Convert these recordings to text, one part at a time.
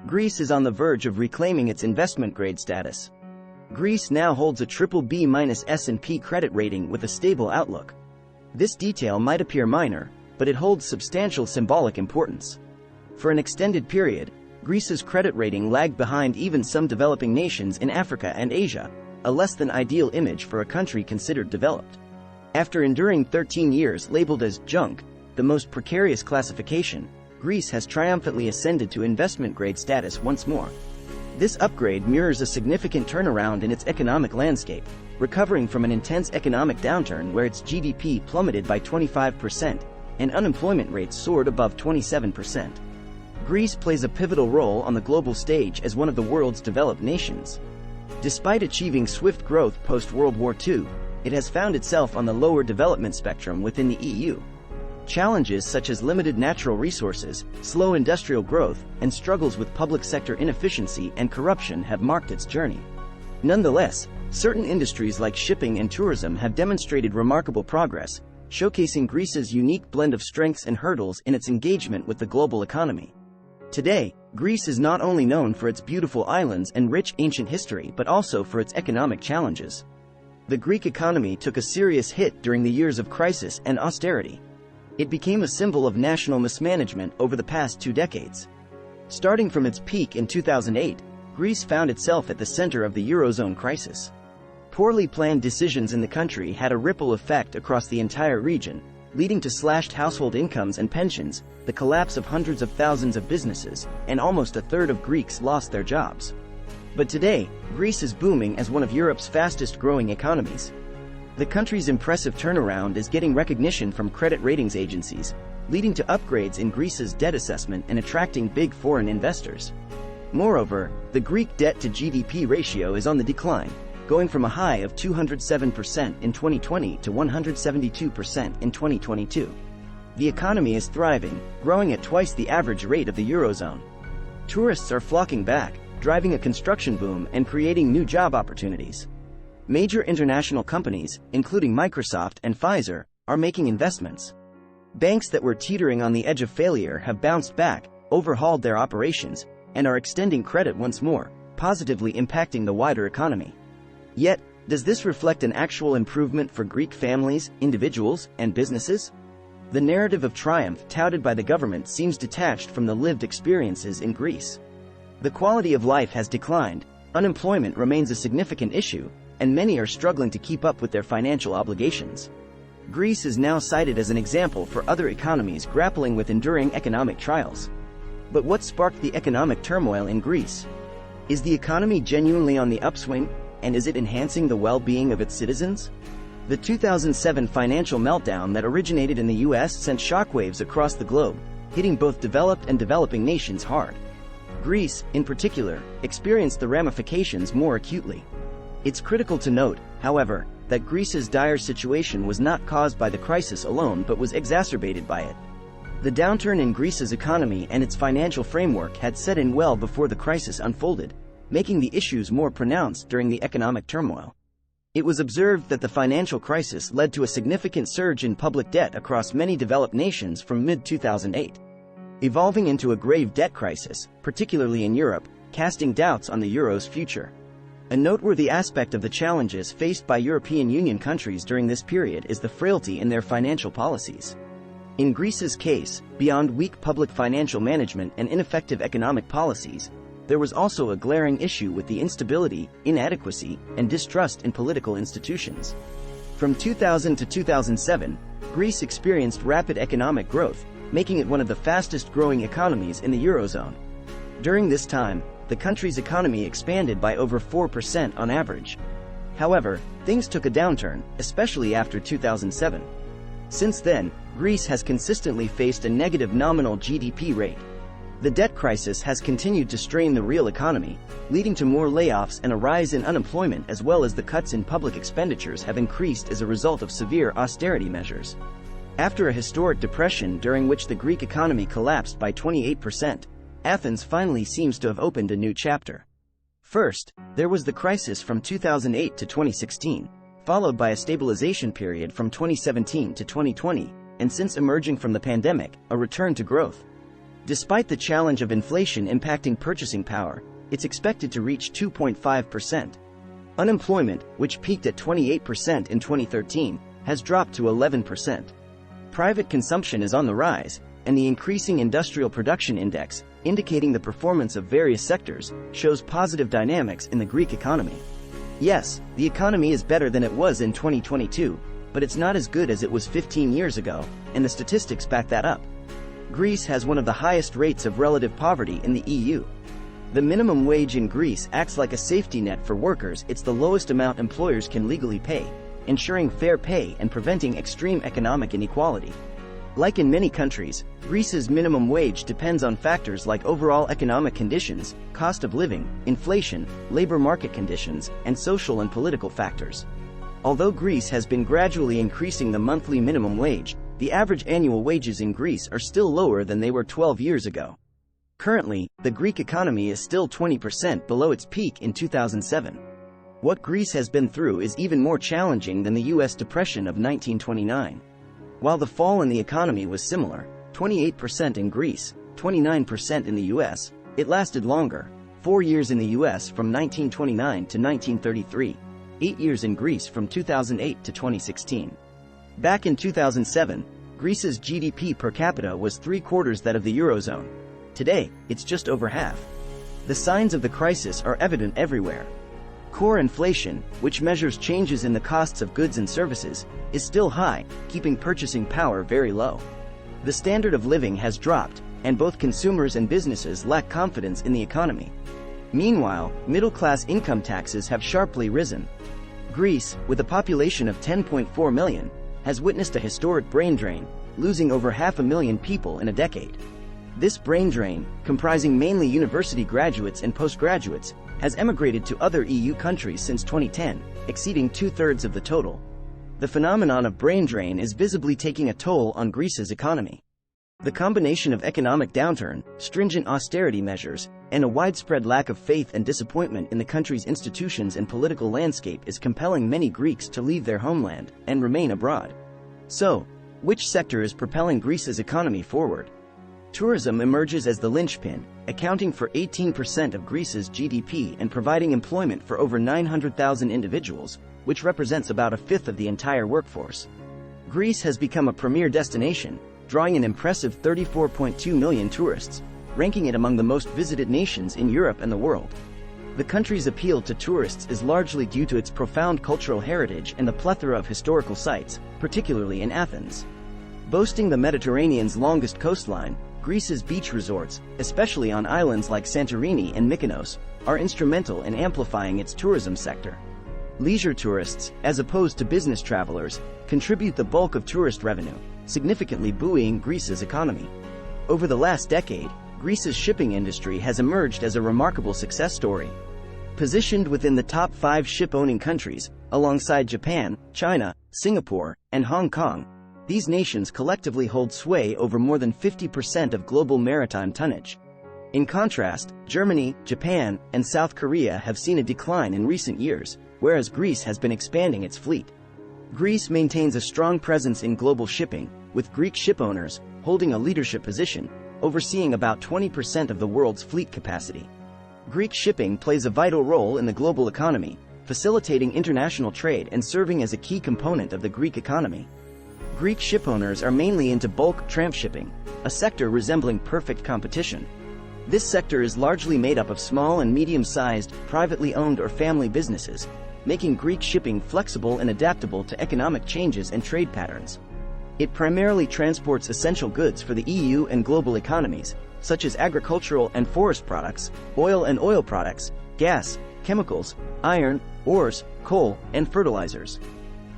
Greece is on the verge of reclaiming its investment-grade status. Greece now holds a BBB- S&P credit rating with a stable outlook. This detail might appear minor, but it holds substantial symbolic importance. For an extended period, Greece's credit rating lagged behind even some developing nations in Africa and Asia, a less-than-ideal image for a country considered developed. After enduring 13 years labeled as junk, the most precarious classification, Greece has triumphantly ascended to investment-grade status once more. This upgrade mirrors a significant turnaround in its economic landscape, recovering from an intense economic downturn where its GDP plummeted by 25% and unemployment rates soared above 27%. Greece plays a pivotal role on the global stage as one of the world's developed nations. Despite achieving swift growth post-World War II, it has found itself on the lower development spectrum within the EU. Challenges such as limited natural resources, slow industrial growth, and struggles with public sector inefficiency and corruption have marked its journey. Nonetheless, certain industries like shipping and tourism have demonstrated remarkable progress, showcasing Greece's unique blend of strengths and hurdles in its engagement with the global economy. Today, Greece is not only known for its beautiful islands and rich ancient history but also for its economic challenges. The Greek economy took a serious hit during the years of crisis and austerity. It became a symbol of national mismanagement over the past 2 decades. Starting from its peak in 2008, Greece found itself at the center of the Eurozone crisis. Poorly planned decisions in the country had a ripple effect across the entire region, leading to slashed household incomes and pensions, the collapse of hundreds of thousands of businesses, and almost a third of Greeks lost their jobs. But today, Greece is booming as one of Europe's fastest-growing economies. The country's impressive turnaround is getting recognition from credit ratings agencies, leading to upgrades in Greece's debt assessment and attracting big foreign investors. Moreover, the Greek debt-to-GDP ratio is on the decline, going from a high of 207% in 2020 to 172% in 2022. The economy is thriving, growing at twice the average rate of the Eurozone. Tourists are flocking back, driving a construction boom and creating new job opportunities. Major international companies, including Microsoft and Pfizer, are making investments. Banks that were teetering on the edge of failure have bounced back, overhauled their operations, and are extending credit once more, positively impacting the wider economy. Yet, does this reflect an actual improvement for Greek families, individuals, and businesses? The narrative of triumph touted by the government seems detached from the lived experiences in Greece. The quality of life has declined, unemployment remains a significant issue, and many are struggling to keep up with their financial obligations. Greece is now cited as an example for other economies grappling with enduring economic trials. But what sparked the economic turmoil in Greece? Is the economy genuinely on the upswing, and is it enhancing the well-being of its citizens? The 2007 financial meltdown that originated in the US sent shockwaves across the globe, hitting both developed and developing nations hard. Greece, in particular, experienced the ramifications more acutely. It's critical to note, however, that Greece's dire situation was not caused by the crisis alone but was exacerbated by it. The downturn in Greece's economy and its financial framework had set in well before the crisis unfolded, making the issues more pronounced during the economic turmoil. It was observed that the financial crisis led to a significant surge in public debt across many developed nations from mid-2008, evolving into a grave debt crisis, particularly in Europe, casting doubts on the euro's future. A noteworthy aspect of the challenges faced by European Union countries during this period is the frailty in their financial policies. In Greece's case, beyond weak public financial management and ineffective economic policies, there was also a glaring issue with the instability, inadequacy, and distrust in political institutions. From 2000 to 2007, Greece experienced rapid economic growth, making it one of the fastest-growing economies in the Eurozone. During this time, the country's economy expanded by over 4% on average. However, things took a downturn, especially after 2007. Since then, Greece has consistently faced a negative nominal GDP rate. The debt crisis has continued to strain the real economy, leading to more layoffs and a rise in unemployment, as well as the cuts in public expenditures have increased as a result of severe austerity measures. After a historic depression during which the Greek economy collapsed by 28%, Athens finally seems to have opened a new chapter. First, there was the crisis from 2008 to 2016, followed by a stabilization period from 2017 to 2020, and since emerging from the pandemic, a return to growth. Despite the challenge of inflation impacting purchasing power, it's expected to reach 2.5%. Unemployment, which peaked at 28% in 2013, has dropped to 11%. Private consumption is on the rise, and the increasing industrial production index, indicating the performance of various sectors, shows positive dynamics in the Greek economy. Yes, the economy is better than it was in 2022, but it's not as good as it was 15 years ago, and the statistics back that up. Greece has one of the highest rates of relative poverty in the EU. The minimum wage in Greece acts like a safety net for workers. It's the lowest amount employers can legally pay, ensuring fair pay and preventing extreme economic inequality. Like in many countries, Greece's minimum wage depends on factors like overall economic conditions, cost of living, inflation, labor market conditions, and social and political factors. Although Greece has been gradually increasing the monthly minimum wage, the average annual wages in Greece are still lower than they were 12 years ago. Currently, the Greek economy is still 20% below its peak in 2007. What Greece has been through is even more challenging than the US depression of 1929. While the fall in the economy was similar, 28% in Greece, 29% in the US, it lasted longer, 4 years in the US from 1929 to 1933, 8 years in Greece from 2008 to 2016. Back in 2007, Greece's GDP per capita was 3/4 that of the Eurozone. Today, it's just over half. The signs of the crisis are evident everywhere. Core inflation, which measures changes in the costs of goods and services, is still high, keeping purchasing power very low. The standard of living has dropped, and both consumers and businesses lack confidence in the economy. Meanwhile, middle-class income taxes have sharply risen. Greece, with a population of 10.4 million, has witnessed a historic brain drain, losing over 500,000 people in a decade. This brain drain, comprising mainly university graduates and postgraduates, has emigrated to other EU countries since 2010, exceeding 2/3 of the total. The phenomenon of brain drain is visibly taking a toll on Greece's economy. The combination of economic downturn, stringent austerity measures, and a widespread lack of faith and disappointment in the country's institutions and political landscape is compelling many Greeks to leave their homeland and remain abroad. So, which sector is propelling Greece's economy forward? Tourism emerges as the linchpin, accounting for 18% of Greece's GDP and providing employment for over 900,000 individuals, which represents about a fifth of the entire workforce. Greece has become a premier destination, drawing an impressive 34.2 million tourists, ranking it among the most visited nations in Europe and the world. The country's appeal to tourists is largely due to its profound cultural heritage and the plethora of historical sites, particularly in Athens. Boasting the Mediterranean's longest coastline, Greece's beach resorts, especially on islands like Santorini and Mykonos, are instrumental in amplifying its tourism sector. Leisure tourists, as opposed to business travelers, contribute the bulk of tourist revenue, significantly buoying Greece's economy. Over the last decade, Greece's shipping industry has emerged as a remarkable success story. Positioned within the top 5 ship-owning countries, alongside Japan, China, Singapore, and Hong Kong, these nations collectively hold sway over more than 50% of global maritime tonnage. In contrast, Germany, Japan, and South Korea have seen a decline in recent years, whereas Greece has been expanding its fleet. Greece maintains a strong presence in global shipping, with Greek shipowners holding a leadership position, overseeing about 20% of the world's fleet capacity. Greek shipping plays a vital role in the global economy, facilitating international trade and serving as a key component of the Greek economy. Greek shipowners are mainly into bulk tramp shipping, a sector resembling perfect competition. This sector is largely made up of small and medium-sized, privately owned or family businesses, making Greek shipping flexible and adaptable to economic changes and trade patterns. It primarily transports essential goods for the EU and global economies, such as agricultural and forest products, oil and oil products, gas, chemicals, iron, ores, coal, and fertilizers.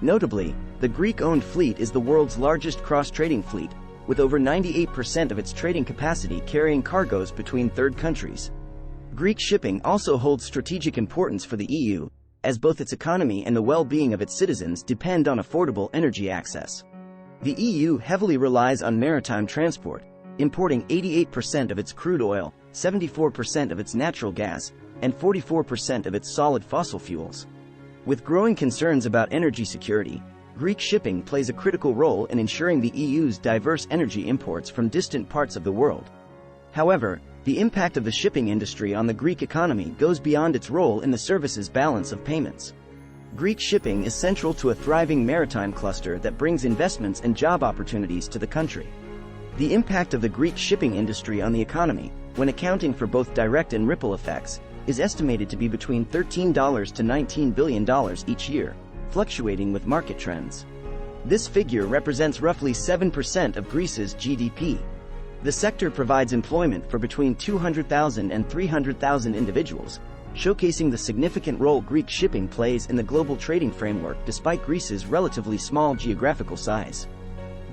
Notably, the Greek-owned fleet is the world's largest cross-trading fleet, with over 98% of its trading capacity carrying cargoes between third countries. Greek shipping also holds strategic importance for the EU, as both its economy and the well-being of its citizens depend on affordable energy access. The EU heavily relies on maritime transport, importing 88% of its crude oil, 74% of its natural gas, and 44% of its solid fossil fuels. With growing concerns about energy security, Greek shipping plays a critical role in ensuring the EU's diverse energy imports from distant parts of the world. However, the impact of the shipping industry on the Greek economy goes beyond its role in the service's balance of payments. Greek shipping is central to a thriving maritime cluster that brings investments and job opportunities to the country. The impact of the Greek shipping industry on the economy, when accounting for both direct and ripple effects, is estimated to be between $13 to $19 billion each year, fluctuating with market trends. This figure represents roughly 7% of Greece's GDP. The sector provides employment for between 200,000 and 300,000 individuals, showcasing the significant role Greek shipping plays in the global trading framework despite Greece's relatively small geographical size.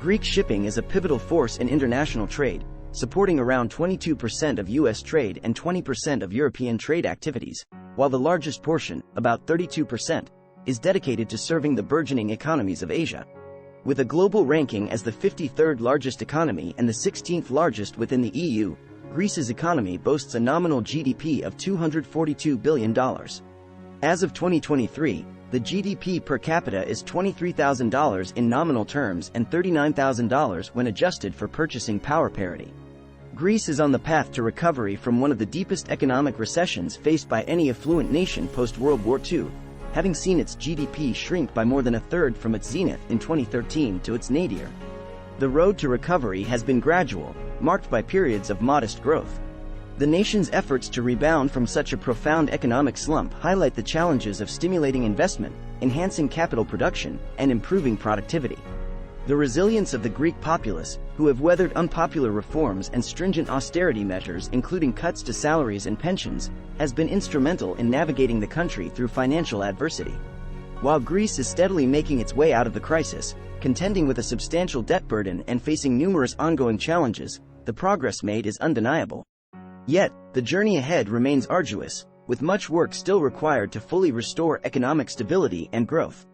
Greek shipping is a pivotal force in international trade, supporting around 22% of U.S. trade and 20% of European trade activities, while the largest portion, about 32%, is dedicated to serving the burgeoning economies of Asia. With a global ranking as the 53rd largest economy and the 16th largest within the EU, Greece's economy boasts a nominal GDP of $242 billion. As of 2023, the GDP per capita is $23,000 in nominal terms and $39,000 when adjusted for purchasing power parity. Greece is on the path to recovery from one of the deepest economic recessions faced by any affluent nation post-World War II, having seen its GDP shrink by more than a third from its zenith in 2013 to its nadir. The road to recovery has been gradual, marked by periods of modest growth. The nation's efforts to rebound from such a profound economic slump highlight the challenges of stimulating investment, enhancing capital production, and improving productivity. The resilience of the Greek populace, who have weathered unpopular reforms and stringent austerity measures including cuts to salaries and pensions, has been instrumental in navigating the country through financial adversity. While Greece is steadily making its way out of the crisis, contending with a substantial debt burden and facing numerous ongoing challenges, the progress made is undeniable. Yet, the journey ahead remains arduous, with much work still required to fully restore economic stability and growth.